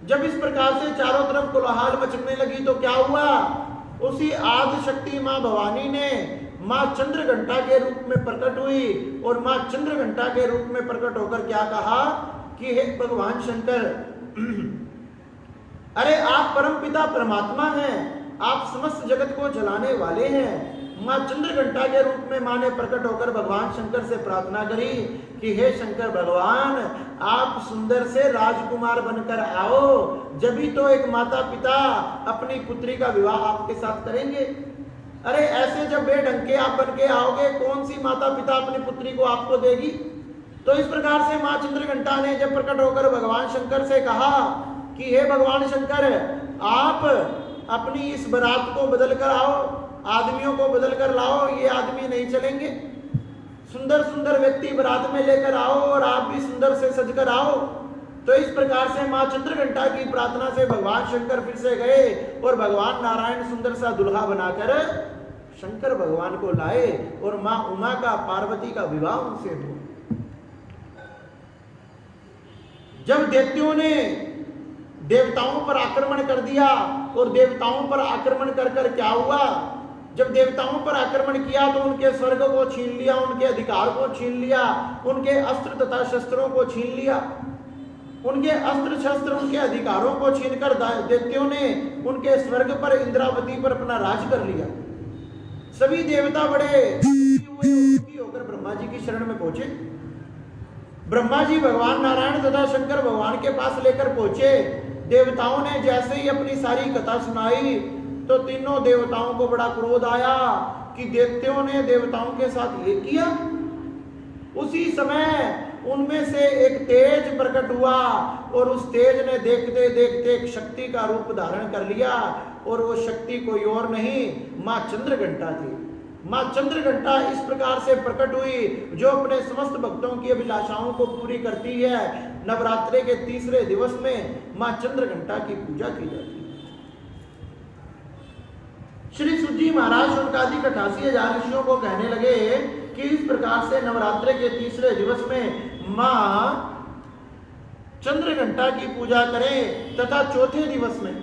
जब इस प्रकार से चारों तरफ कोलाहल मचने लगी तो क्या हुआ, उसी आदि शक्ति मां भवानी ने मां चंद्रघंटा के रूप में प्रकट हुई और मां चंद्रघंटा के रूप में प्रकट होकर क्या कहा कि हे भगवान शंकर, अरे आप परमपिता परमात्मा हैं, आप समस्त जगत को जलाने वाले हैं। मां चंद्रघंटा के रूप में मां ने प्रकट होकर भगवान शंकर से प्रार्थना करी कि हे शंकर भगवान, आप सुंदर से राजकुमार बनकर आओ, जभी तो एक माता पिता अपनी पुत्री का विवाह आपके साथ करेंगे। अरे ऐसे जब बेढंग के आप बन के आओगे, कौन सी माता पिता अपनी पुत्री को आपको देगी। तो इस प्रकार से मां चंद्रघंटा ने जब प्रकट होकर भगवान शंकर से कहा कि हे भगवान शंकर, आप अपनी इस बारात को बदल कर आओ, आदमियों को बदल कर लाओ, ये आदमी नहीं चलेंगे, सुंदर सुंदर व्यक्ति बारात में लेकर आओ और आप भी सुंदर से सज कर आओ। तो इस प्रकार से मां चंद्रघंटा की प्रार्थना से भगवान शंकर फिर से गए और भगवान नारायण सुंदर सा दुल्हा बनाकर शंकर भगवान को लाए और मां उमा का, पार्वती का विवाह उनसे हुआ। जब दैत्यों ने देवताओं पर आक्रमण कर दिया और देवताओं पर आक्रमण कर क्या हुआ, जब देवताओं पर आक्रमण किया तो उनके स्वर्ग को छीन लिया, उनके अधिकार को छीन लिया, उनके अस्त्र तथा शस्त्रों को छीन लिया, उनके अस्त्र शस्त्र उनके अधिकारों को छीनकर दैत्यों ने उनके स्वर्ग पर, इंद्रावती पर अपना राज कर लिया। सभी देवता बड़े दुखी होकर ब्रह्मा जी की शरण में पहुंचे। ब्रह्मा जी भगवान नारायण तथा शंकर भगवान के पास लेकर पहुंचे। देवताओं ने जैसे ही अपनी सारी कथा सुनाई तो तीनों देवताओं को बड़ा क्रोध आया कि दैत्यों ने देवताओं के साथ ये किया। उसी समय उनमें से एक तेज प्रकट हुआ और उस तेज ने देखते देखते एक शक्ति का रूप धारण कर लिया और वो शक्ति कोई और नहीं, मां चंद्रघंटा थी। मां चंद्रघंटा इस प्रकार से प्रकट हुई जो अपने समस्त भक्तों की अभिलाषाओं को पूरी करती है। नवरात्रि के तीसरे दिवस में मां चंद्रघंटा की पूजा की जाती है। श्री सुजी महाराज शौनकादिक 88,000 ऋषियों को कहने लगे कि इस प्रकार से नवरात्रि के तीसरे दिवस में मां चंद्रघंटा की पूजा करें तथा चौथे दिवस में,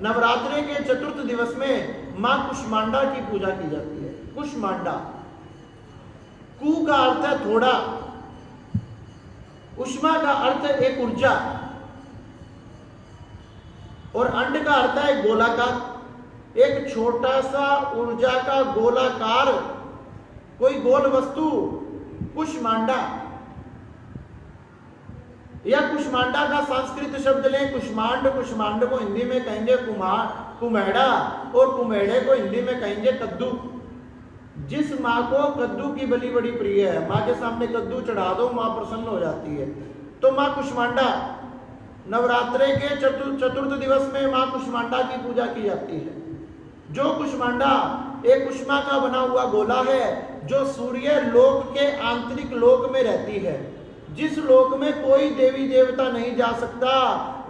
नवरात्रि के चतुर्थ दिवस में मां कुष्मांडा की पूजा की जाती है। कुष्मांडा, कु का अर्थ है थोड़ा, उष्मा का अर्थ है एक ऊर्जा और अंड का अर्थ है गोलाकार, एक छोटा सा ऊर्जा का गोलाकार कोई गोल वस्तु कुष्मांडा। या कुष्मांडा का संस्कृत शब्द लें कुष्मांड, कुष्मांड को हिंदी में कहेंगे कुम्हेड़ा और कुम्हेड़े को हिंदी में कहेंगे कद्दू। जिस माँ को कद्दू की बलि बड़ी प्रिय है, माँ के सामने कद्दू चढ़ा दो माँ प्रसन्न हो जाती है, तो माँ कुष्मांडा। नवरात्रि के चतुर्थ दिवस में माँ कुष्मांडा की पूजा की जाती है। जो कुष्मांडा एक उष्मा का बना हुआ गोला है जो सूर्य लोक के आंतरिक लोक में रहती है। जिस लोक में कोई देवी देवता नहीं जा सकता,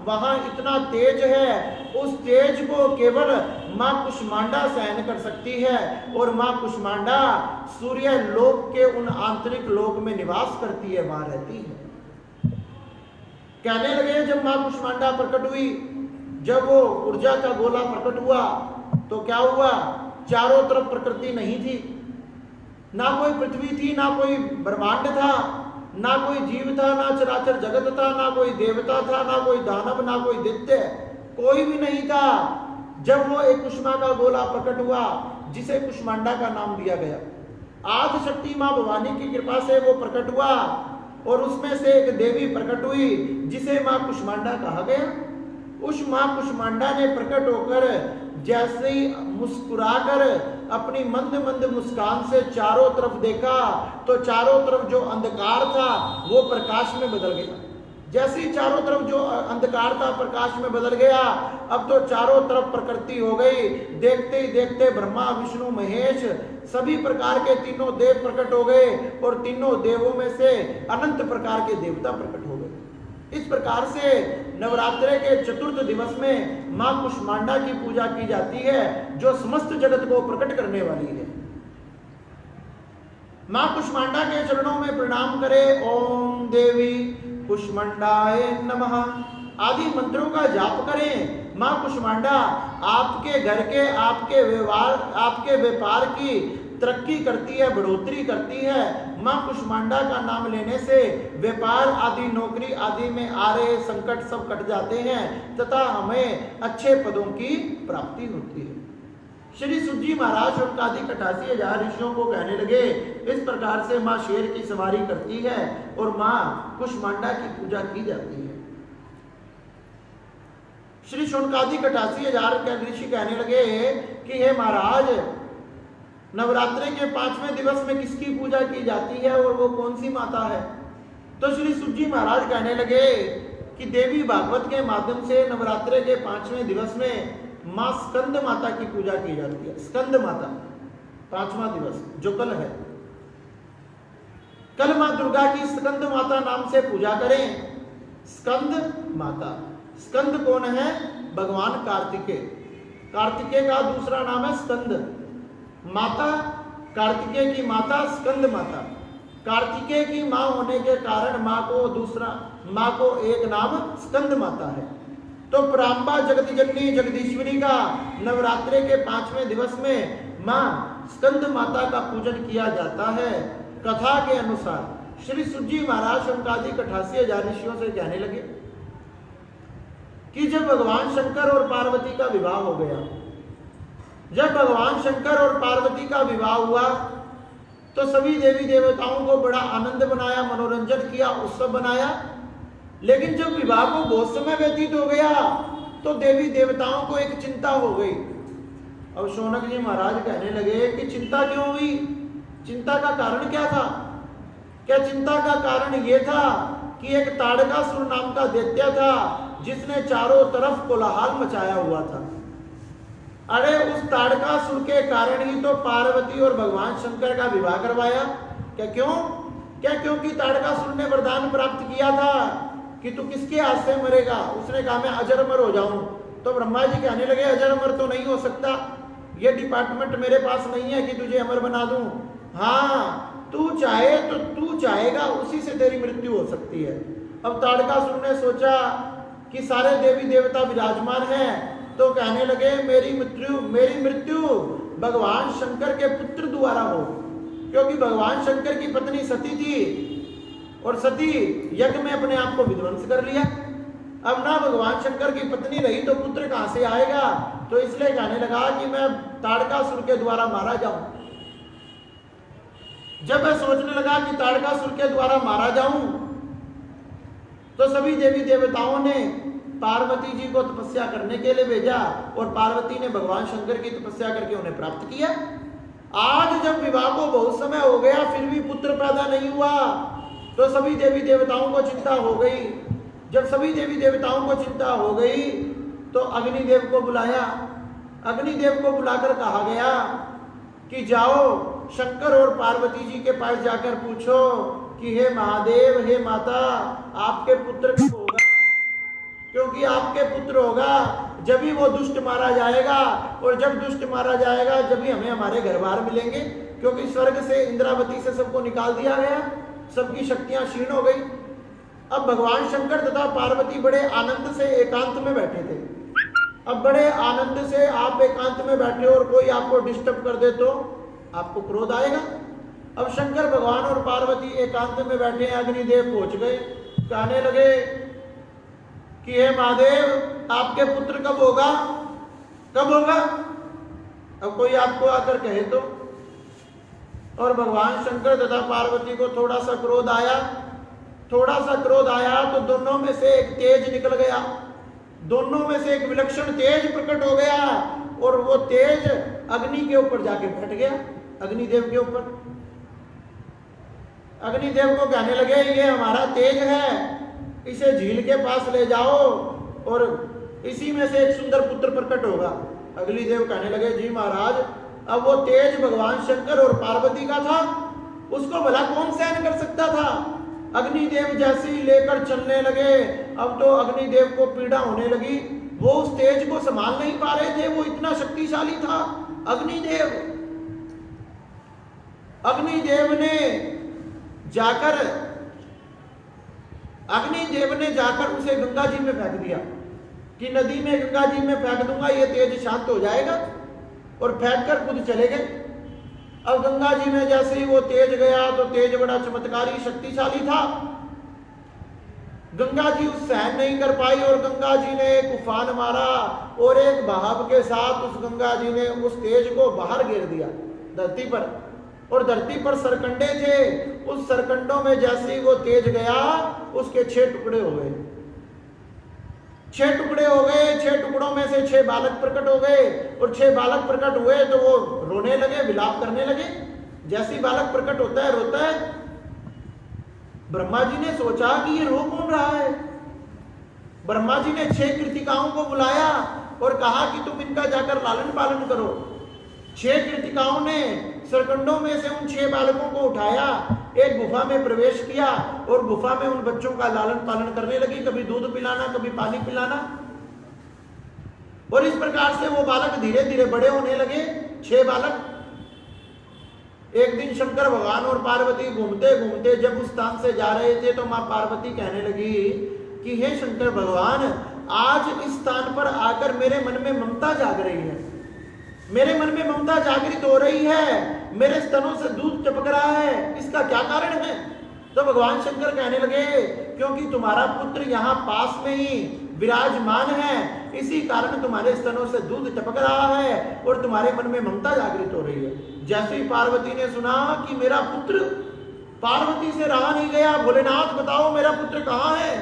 वहां इतना तेज है, उस तेज को केवल मां कुष्मांडा सहन कर सकती है और मां कुष्मांडा सूर्य लोक के उन आंतरिक लोक में निवास करती है, वहां रहती है। कहने लगे जब मां कुष्मांडा प्रकट हुई, जब वो ऊर्जा का गोला प्रकट हुआ तो क्या हुआ, चारों तरफ प्रकृति नहीं थी, ना कोई पृथ्वी थी, ना कोई ब्रह्मांड था, ना कोई जीव था, ना चराचर जगत था, ना कोई देवता था, ना कोई दानव, ना कोई दैत्य, कोई भी नहीं था। जब वो एक कुष्मा का गोला प्रकट हुआ जिसे कुष्मांडा का नाम दिया गया, आदि शक्ति मां भवानी की कृपा से वो प्रकट हुआ और उसमें से एक देवी प्रकट हुई जिसे मां कुष्मांडा कहा गया। उस मां कुष्मांडा ने प्रकट होकर जैसे ही मुस्कुराकर अपनी मंद मंद मुस्कान से चारों तरफ देखा तो चारों तरफ जो अंधकार था वो प्रकाश में बदल गया। जैसे ही चारों तरफ जो अंधकार था प्रकाश में बदल गया, अब तो चारों तरफ प्रकृति हो गई। देखते ही देखते ब्रह्मा विष्णु महेश सभी प्रकार के तीनों देव प्रकट हो गए और तीनों देवों में से अनंत प्रकार के देवता प्रकट हो गए। इस प्रकार से नवरात्रे के चतुर्थ दिवस में मां कुष्मांडा की पूजा की जाती है, जो समस्त जगत को प्रकट करने वाली है। मां कुष्मांडा के चरणों में प्रणाम करें। ओम देवी कुष्मांडाय नमः आदि मंत्रों का जाप करें। मां कुष्मांडा आपके घर के, आपके व्यापार की तरक्की करती है, बढ़ोतरी करती है। मां कुष्मांडा का नाम लेने से व्यापार आदि, नौकरी आदि में आ रहे संकट सब कट जाते हैं तथा हमें अच्छे पदों की प्राप्ति होती है। श्री सुजी महाराज उनका अधिक 88,000 ऋषियों को कहने लगे, इस प्रकार से मां शेर की सवारी करती है और मां कुष्मांडा की पूजा की जाती है। श्री शुनकादिक 88,000 के ऋषि कहने लगे कि हे महाराज, नवरात्रि के 5वें दिवस में किसकी पूजा की जाती है और वो कौन सी माता है? तो श्री सुजी महाराज कहने लगे कि देवी भागवत के माध्यम से नवरात्रि के 5वें दिवस में मां स्कंद माता की पूजा की जाती है। स्कंद माता 5वां दिवस जो कल है, कल मां दुर्गा की स्कंद माता नाम से पूजा करें। स्कंद माता, स्कंद कौन है? भगवान कार्तिकेय। कार्तिकेय का दूसरा नाम है स्कंद माता। कार्तिकेय की माता स्कंद माता। कार्तिकेय की मां होने के कारण मां को एक नाम स्कंद माता है। तो प्रांबा जगत जननी जगदीश्वरी का नवरात्रि के 5वें दिवस में मां स्कंद माता का पूजन किया जाता है। कथा के अनुसार श्री सुजी महाराज उनकादिक 88,000 ऋषियों से कहने लगे कि जब भगवान शंकर और पार्वती का विवाह हो गया, जब भगवान शंकर और पार्वती का विवाह हुआ तो सभी देवी देवताओं को बड़ा आनंद बनाया, मनोरंजन किया, उत्सव बनाया। लेकिन जब विवाह को बहुत समय व्यतीत हो गया तो देवी देवताओं को एक चिंता हो गई। अब शौनक जी महाराज कहने लगे कि चिंता क्यों हुई? चिंता का कारण क्या था? क्या चिंता का कारण यह था कि एक ताड़कासुर नाम का दैत्य था जिसने चारों तरफ कोलाहल मचाया हुआ था। अरे उस ताड़कासुर के कारण ही तो पार्वती और भगवान शंकर का विवाह करवाया। क्या क्यों? क्या क्योंकि ताड़कासुर ने वरदान प्राप्त किया था कि तू किसके हाथ से मरेगा? उसने कहा मैं अजर अमर हो जाऊं। तो ब्रह्मा जी कहने लगे अजर अमर तो नहीं हो सकता, ये डिपार्टमेंट मेरे पास नहीं है कि तुझे अमर बना दूं। हाँ, तू चाहे तो तू चाहेगा उसी से तेरी मृत्यु हो सकती है। अब ताड़कासुर ने सोचा कि सारे देवी देवता विराजमान हैं, तो कहने लगे मेरी मृत्यु भगवान शंकर के पुत्र द्वारा हो, क्योंकि भगवान शंकर की पत्नी सती थी और सती यज्ञ में अपने आप को विध्वंस कर लिया। अब ना भगवान शंकर की पत्नी रही तो पुत्र कहां से आएगा? तो इसलिए कहने लगा कि मैं ताड़कासुर के द्वारा मारा जाऊं। जब मैं सोचने लगा कि ताड़कासुर के द्वारा मारा जाऊं तो सभी देवी देवताओं ने पार्वती जी को तपस्या करने के लिए भेजा और पार्वती ने भगवान शंकर की तपस्या करके उन्हें प्राप्त किया। आज जब विवाह को बहुत समय हो गया फिर भी पुत्र पैदा नहीं हुआ तो सभी देवी देवताओं को चिंता हो गई। जब सभी देवी देवताओं को चिंता हो गई तो अग्निदेव को बुलाया। अग्निदेव को बुलाकर कहा गया कि जाओ शंकर और पार्वती जी के पास जाकर पूछो कि हे महादेव, हे माता, आपके पुत्र कब होगा? क्योंकि आपके पुत्र होगा जब ही वो दुष्ट मारा जाएगा, और जब दुष्ट मारा जाएगा जब ही हमें हमारे घर बार मिलेंगे, क्योंकि स्वर्ग से इंद्रावती से सबको निकाल दिया गया, सबकी शक्तियां क्षीण हो गई। अब भगवान शंकर तथा पार्वती बड़े आनंद से एकांत में बैठे थे। अब बड़े आनंद से आप एकांत में बैठे और कोई आपको डिस्टर्ब कर दे तो आपको क्रोध आएगा। अब शंकर भगवान और पार्वती एकांत में बैठे, अग्निदेव पहुंच गए, कहने लगे कि हे महादेव, आपके पुत्र कब होगा? कब होगा? अब कोई आपको आकर कहे तो। और भगवान शंकर तथा पार्वती को थोड़ा सा क्रोध आया। थोड़ा सा क्रोध आया तो दोनों में से एक तेज निकल गया, दोनों में से एक विलक्षण तेज प्रकट हो गया और वो तेज अग्नि के ऊपर जाके बैठ गया, अग्निदेव के ऊपर। अग्निदेव को कहने लगे ये हमारा तेज है, इसे झील के पास ले जाओ और इसी में से एक सुंदर पुत्र प्रकट होगा। अग्निदेव कहने लगे जी महाराज, अब वो तेज भगवान शंकर और पार्वती का था, उसको भला कौन सहन कर सकता था? अग्निदेव जैसे ही लेकर चलने लगे, अब तो अग्निदेव को पीड़ा होने लगी। वो उस तेज को संभाल नहीं पा रहे थे, वो इतना शक्तिशाली था अग्निदेव। अग्निदेव ने जाकर उसे गंगा जी में फेंक दिया कि नदी में, गंगा जी में फेंक दूंगा, ये तेज शांत हो जाएगा, और फेंक कर खुद चले गए। अब गंगा जी में जैसे ही वो तेज गया तो तेज बड़ा चमत्कारी शक्तिशाली था। गंगा जी उस सहन नहीं कर पाई और गंगा जी ने एक उफान मारा और एक बहाव के साथ उस गंगा जी ने उस तेज को बाहर गिर दिया धरती पर। और धरती पर सरकंडे थे, उस सरकंडों में जैसे ही वो तेज गया उसके 6 टुकड़े हो गए। 6 टुकड़े हो गए, 6 टुकड़ों में से 6 बालक प्रकट हो गए। और 6 बालक प्रकट हुए तो वो रोने लगे, विलाप करने लगे। जैसे ही बालक प्रकट होता है रोता है। ब्रह्मा जी ने सोचा कि ये रो कौन रहा है। ब्रह्मा जी ने 6 कृतिकाओं को बुलाया और कहा कि तुम इनका जाकर लालन पालन करो। 6 कृतिकाओं ने सरकंडों में से उन 6 बालकों को उठाया, एक गुफा में प्रवेश किया और गुफा में उन बच्चों का लालन पालन करने लगी, कभी दूध पिलाना, कभी पानी पिलाना। और इस प्रकार से वो बालक धीरे धीरे बड़े होने लगे, 6 बालक। एक दिन शंकर भगवान और पार्वती घूमते घूमते जब उस स्थान से जा रहे थे तो मां पार्वती कहने लगी कि हे शंकर भगवान, आज इस स्थान पर आकर मेरे मन में ममता जाग रही है, मेरे मन में ममता जागृत हो रही है, मेरे स्तनों से दूध टपक रहा है, इसका क्या कारण है? तो भगवान शंकर कहने लगे क्योंकि तुम्हारा पुत्र यहाँ पास में ही विराजमान है, इसी कारण तुम्हारे स्तनों से दूध टपक रहा है और तुम्हारे मन में ममता जागृत हो रही है। जैसे ही पार्वती ने सुना कि मेरा पुत्र, पार्वती से रहा नहीं गया, भोलेनाथ बताओ मेरा पुत्र कहाँ है।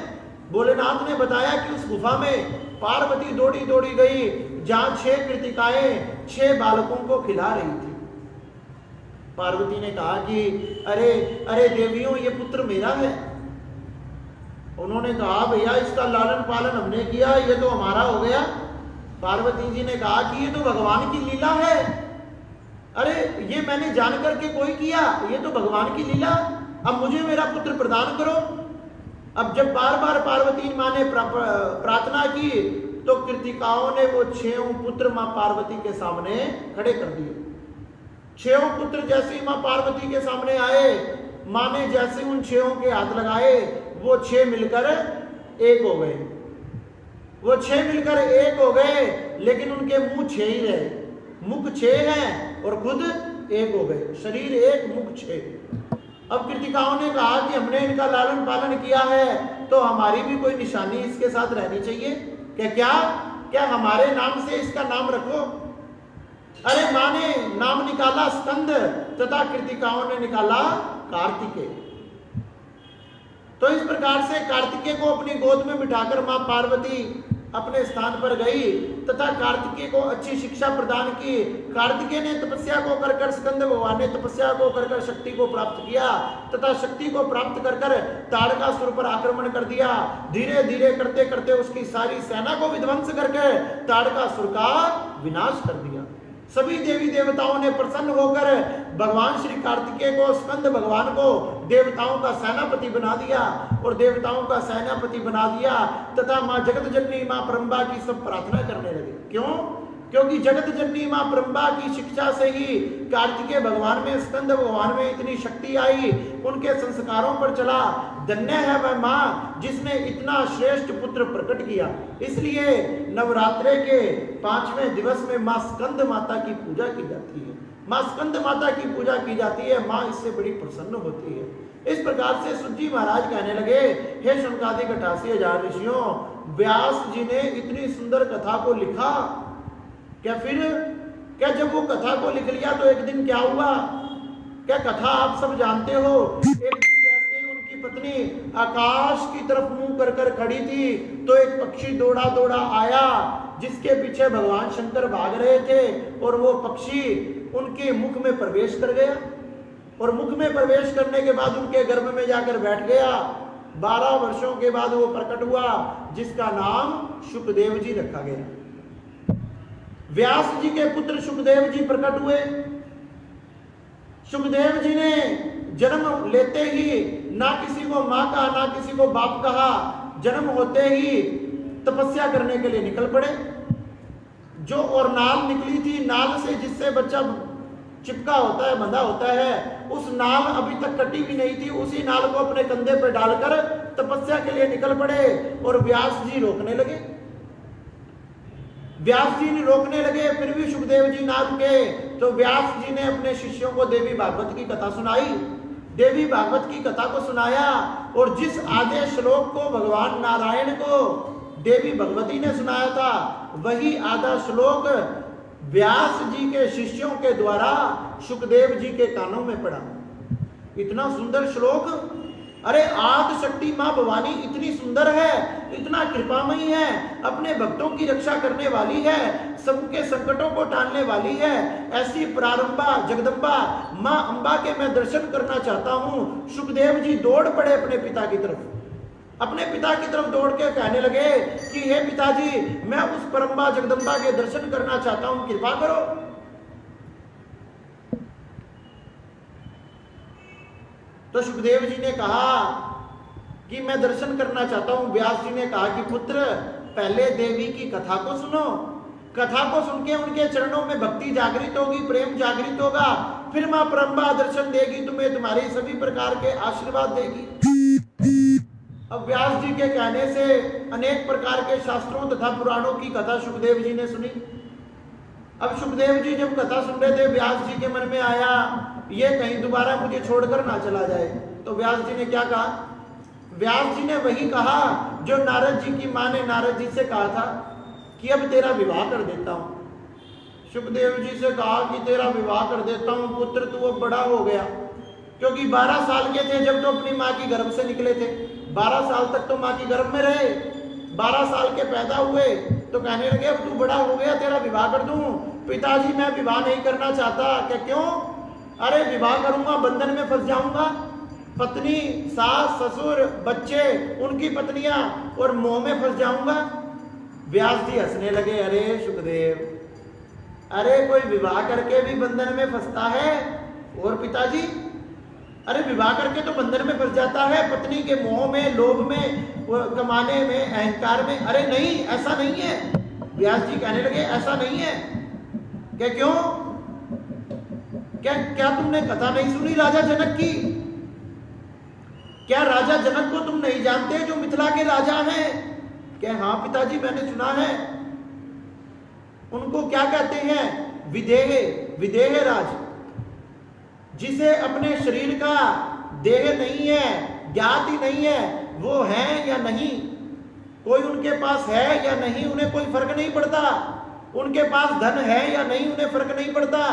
भोलेनाथ ने बताया कि उस गुफा में पार्वती दौड़ी दौड़ी गई जहां 6 कृतिकाएं 6 बालकों को खिला रही थी। पार्वती ने कहा कि अरे अरे देवियों, ये पुत्र मेरा है। उन्होंने कहा भैया इसका लालन पालन हमने किया, ये तो हमारा हो गया। पार्वती जी ने कहा कि ये तो भगवान की लीला है। अरे ये मैंने जान करके कोई किया, ये तो भगवान की लीला, अब मुझे मेरा पुत्र प्रदान करो। अब जब बार बार पार्वती माँ ने प्रार्थना की तो कृतिकाओं ने वो 6 पुत्र माँ पार्वती के सामने खड़े कर दिए। 6 पुत्र जैसे ही माँ पार्वती के सामने आए, माँ ने जैसे उन 6 के हाथ लगाए, वो 6 मिलकर एक हो गए। वो 6 मिलकर एक हो गए, लेकिन उनके मुंह 6 ही रहे। मुख 6 हैं और खुद एक हो गए, शरीर एक, मुख 6। अब कृतिकाओं ने कहा कि हमने इनका लालन पालन किया है तो हमारी भी कोई निशानी इसके साथ रहनी चाहिए, क्या हमारे नाम से इसका नाम रखो। अरे माँ ने नाम निकाला स्कंद तथा कृतिकाओं ने निकाला कार्तिकेय। तो इस प्रकार से कार्तिकेय को अपनी गोद में बिठाकर माँ पार्वती अपने स्थान पर गई तथा कार्तिकेय को अच्छी शिक्षा प्रदान की। कार्तिकेय ने तपस्या को कर कर, स्कंद भगवान ने तपस्या को कर कर शक्ति को प्राप्त किया तथा शक्ति को प्राप्त कर कर ताड़कासुर पर आक्रमण कर दिया। धीरे धीरे करते करते उसकी सारी सेना को विध्वंस करके ताड़कासुर का विनाश कर दिया। सभी देवी देवताओं ने प्रसन्न होकर भगवान श्री कार्तिकेय को, स्कंद भगवान को देवताओं का सेनापति बना दिया और देवताओं का सेनापति बना दिया तथा माँ जगत जननी माँ ब्रह्मा की सब प्रार्थना करने लगे। क्यों? क्योंकि जगत जननी माँ ब्रह्मा की शिक्षा से ही कार्तिकेय भगवान में, स्कंद भगवान में इतनी शक्ति आई, उनके संस्कारों पर चला। धन्य है वह माँ जिसने इतना श्रेष्ठ पुत्र प्रकट किया। इसलिए नवरात्रे के 5वें दिवस में माँ स्कंद माता की पूजा की जाती है। माँ स्कंद माता की पूजा की जाती है, माँ इससे बड़ी प्रसन्न होती है। इस प्रकार से सुज्जी महाराज कहने लगे, हे शौनकादिक 88,000 ऋषियों, व्यास जी ने इतनी सुंदर कथा को लिखा, क्या जब वो कथा को लिख लिया तो एक दिन क्या हुआ? क्या कथा आप सब जानते हो। एक दिन जैसे ही उनकी पत्नी आकाश की तरफ मुंह कर कर खड़ी थी तो एक पक्षी दौड़ा दौड़ा आया जिसके पीछे भगवान शंकर भाग रहे थे और वो पक्षी उनके मुख में प्रवेश कर गया और मुख में प्रवेश करने के बाद उनके गर्भ में जाकर बैठ गया। 12 वर्षों के बाद वो प्रकट हुआ जिसका नाम शुकदेव जी रखा गया। व्यास जी के पुत्र शुकदेव जी प्रकट हुए। शुकदेव जी ने जन्म लेते ही ना किसी को माँ कहा ना किसी को बाप कहा, जन्म होते ही तपस्या करने के लिए निकल पड़े। जो और नाल निकली थी, नाल से जिससे बच्चा चिपका होता है, बंधा होता है, उस नाल अभी तक कटी भी नहीं थी, उसी नाल को अपने कंधे पर डालकर तपस्या के लिए निकल पड़े। और व्यास जी रोकने लगे, व्यास जी ने रोकने लगे, फिर भी सुखदेव जी ना रुके। तो व्यास जी ने अपने शिष्यों को देवी भागवत की कथा सुनाई, देवी भागवत की कथा को सुनाया। और जिस आधे श्लोक को भगवान नारायण को देवी भगवती ने सुनाया था, वही आधा श्लोक व्यास जी के शिष्यों के द्वारा सुखदेव जी के कानों में पड़ा। इतना सुंदर श्लोक, अरे आदि शक्ति मां भवानी इतनी सुंदर है, इतना कृपामयी है, अपने भक्तों की रक्षा करने वाली है, सबके संकटों को टालने वाली है। ऐसी प्रारंभा जगदम्बा मां अंबा के मैं दर्शन करना चाहता हूं। सुखदेव जी दौड़ पड़े अपने पिता की तरफ, अपने पिता की तरफ दौड़ के कहने लगे कि हे पिताजी, मैं उस परम्बा जगदम्बा के दर्शन करना चाहता हूं, कृपा करो। तो सुखदेव जी ने कहा कि मैं दर्शन करना चाहता हूं। व्यास जी ने कहा कि पुत्र, पहले देवी की कथा को सुनो, कथा को सुन के उनके चरणों में भक्ति जागृत होगी, प्रेम जागृत होगा, फिर मां परम्बा दर्शन देगी तुम्हें, तुम्हारे सभी प्रकार के आशीर्वाद देगी। अब व्यास जी के कहने से अनेक प्रकार के शास्त्रों तथा पुराणों की कथा सुखदेव जी ने सुनी। अब सुखदेव जी जब कथा सुन रहे थे, व्यास जी के मन में आया ये कहीं दोबारा मुझे छोड़कर ना चला जाए। तो व्यास जी ने क्या कहा? व्यास जी ने वही कहा जो नारद जी की मां ने नारद जी से कहा था कि अब तेरा विवाह कर देता हूं। सुखदेव जी से कहा कि तेरा विवाह कर देता हूं पुत्र, तू अब बड़ा हो गया, क्योंकि 12 साल के थे जब तो अपनी माँ की गर्भ से निकले थे, 12 साल तक तो माँ की गर्भ में रहे, 12 साल के पैदा हुए तो कहने लगे अब तू बड़ा हो गया, तेरा विवाह कर दूं। पिताजी मैं विवाह नहीं करना चाहता। क्या क्यों? अरे विवाह करूंगा बंधन में फंस जाऊंगा, पत्नी, सास, ससुर, बच्चे, उनकी पत्नियां, और मोह में फंस जाऊंगा। व्यास जी हंसने लगे, अरे सुखदेव, अरे कोई विवाह करके भी बंधन में फंसता है? और पिताजी, अरे विवाह करके तो बंधन में फंस जाता है, पत्नी के मोह में, लोभ में, कमाने में, अहंकार में। अरे नहीं, ऐसा नहीं है। व्यास जी कहने लगे ऐसा नहीं है। क्या क्यों? क्या तुमने कथा नहीं सुनी राजा जनक की? क्या राजा जनक को तुम नहीं जानते जो मिथिला के राजा हैं? क्या हाँ पिताजी मैंने सुना है। उनको क्या कहते हैं? विदेह, विदेह राज, जिसे अपने शरीर का देह नहीं है, ज्ञात ही नहीं है, वो है या नहीं, कोई उनके पास है या नहीं उन्हें कोई फर्क नहीं पड़ता, उनके पास धन है या नहीं उन्हें फर्क नहीं पड़ता,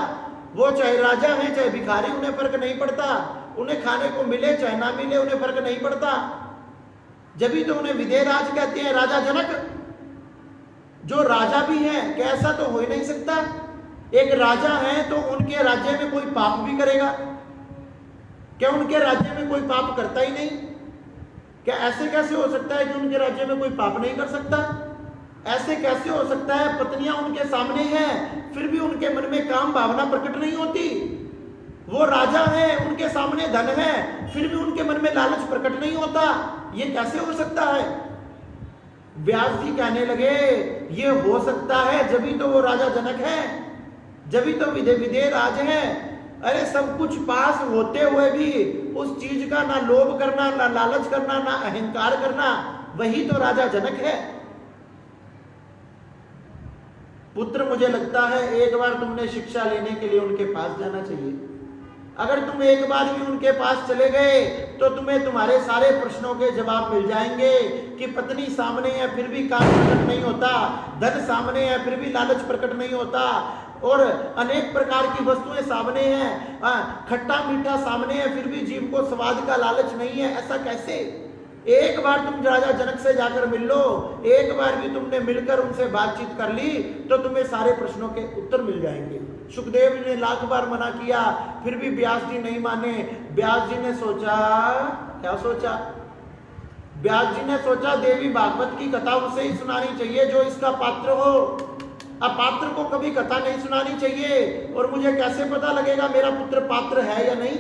वो चाहे राजा हैं चाहे भिखारी उन्हें फर्क नहीं पड़ता, उन्हें खाने को मिले चाहे ना मिले उन्हें फर्क नहीं पड़ता। जब भी तो उन्हें विदेह राज कहते हैं। राजा जनक जो राजा भी है, क्या ऐसा तो हो ही नहीं सकता? एक राजा है तो उनके राज्य में कोई पाप भी करेगा? क्या उनके राज्य में कोई पाप करता ही नहीं? क्या ऐसे कैसे हो सकता है कि उनके राज्य में कोई पाप नहीं कर सकता? ऐसे कैसे हो सकता है पत्नियां उनके सामने हैं फिर भी उनके मन में काम भावना प्रकट नहीं होती? वो राजा है, उनके सामने धन है, फिर भी उनके मन में लालच प्रकट नहीं होता। ये कैसे हो सकता है? व्यास जी कहने लगे ये हो सकता है जब ही तो वो राजा जनक है, जब ही तो विदेह राज है। अरे सब कुछ पास होते हुए भी उस चीज का ना लोभ करना, ना लालच करना, ना अहंकार करना, वही तो राजा जनक है। पुत्र मुझे लगता है एक बार तुमने शिक्षा लेने के लिए उनके पास जाना चाहिए। अगर तुम एक बार भी उनके पास चले गए तो तुम्हें तुम्हारे सारे प्रश्नों के जवाब मिल जाएंगे कि पत्नी सामने है फिर भी काम प्रकट नहीं होता, धन सामने है फिर भी लालच प्रकट नहीं होता, और अनेक प्रकार की वस्तुएं सामने हैं, खट्टा मीठा सामने है फिर भी जीव को स्वाद का लालच नहीं है। ऐसा कैसे? एक बार तुम राजा जनक से जाकर मिल लो, एक बार भी तुमने मिलकर उनसे बातचीत कर ली तो तुम्हें सारे प्रश्नों के उत्तर मिल जाएंगे। सुखदेव जी ने लाख बार मना किया फिर भी व्यास जी नहीं माने। व्यास जी ने सोचा, क्या सोचा? व्यास जी ने सोचा देवी भागवत की कथा उसे ही सुनानी चाहिए जो इसका पात्र हो, अपात्र को कभी कथा नहीं सुनानी चाहिए। और मुझे कैसे पता लगेगा मेरा पुत्र पात्र है या नहीं?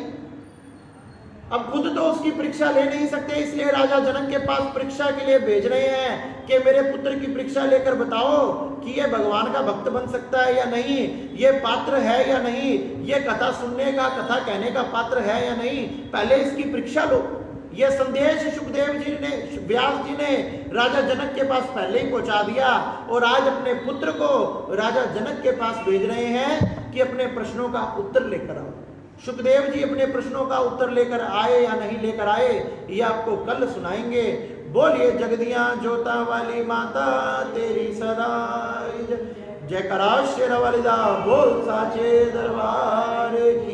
अब खुद तो उसकी परीक्षा ले नहीं सकते, इसलिए राजा जनक के पास परीक्षा के लिए भेज रहे हैं कि मेरे पुत्र की परीक्षा लेकर बताओ कि ये भगवान का भक्त बन सकता है या नहीं, ये पात्र है या नहीं, ये कथा सुनने का, कथा कहने का पात्र है या नहीं, पहले इसकी परीक्षा लो। ये संदेश सुखदेव जी ने, व्यास जी ने राजा जनक के पास पहले ही पहुंचा दिया और आज अपने पुत्र को राजा जनक के पास भेज रहे हैं कि अपने प्रश्नों का उत्तर लेकर आओ। सुखदेव जी अपने प्रश्नों का उत्तर लेकर आए या नहीं लेकर आए, ये आपको कल सुनाएंगे। बोलिए जगदियां जोता वाली माता तेरी सराय, जयकारा शेरा वाली दा बोल साचे दरबार की।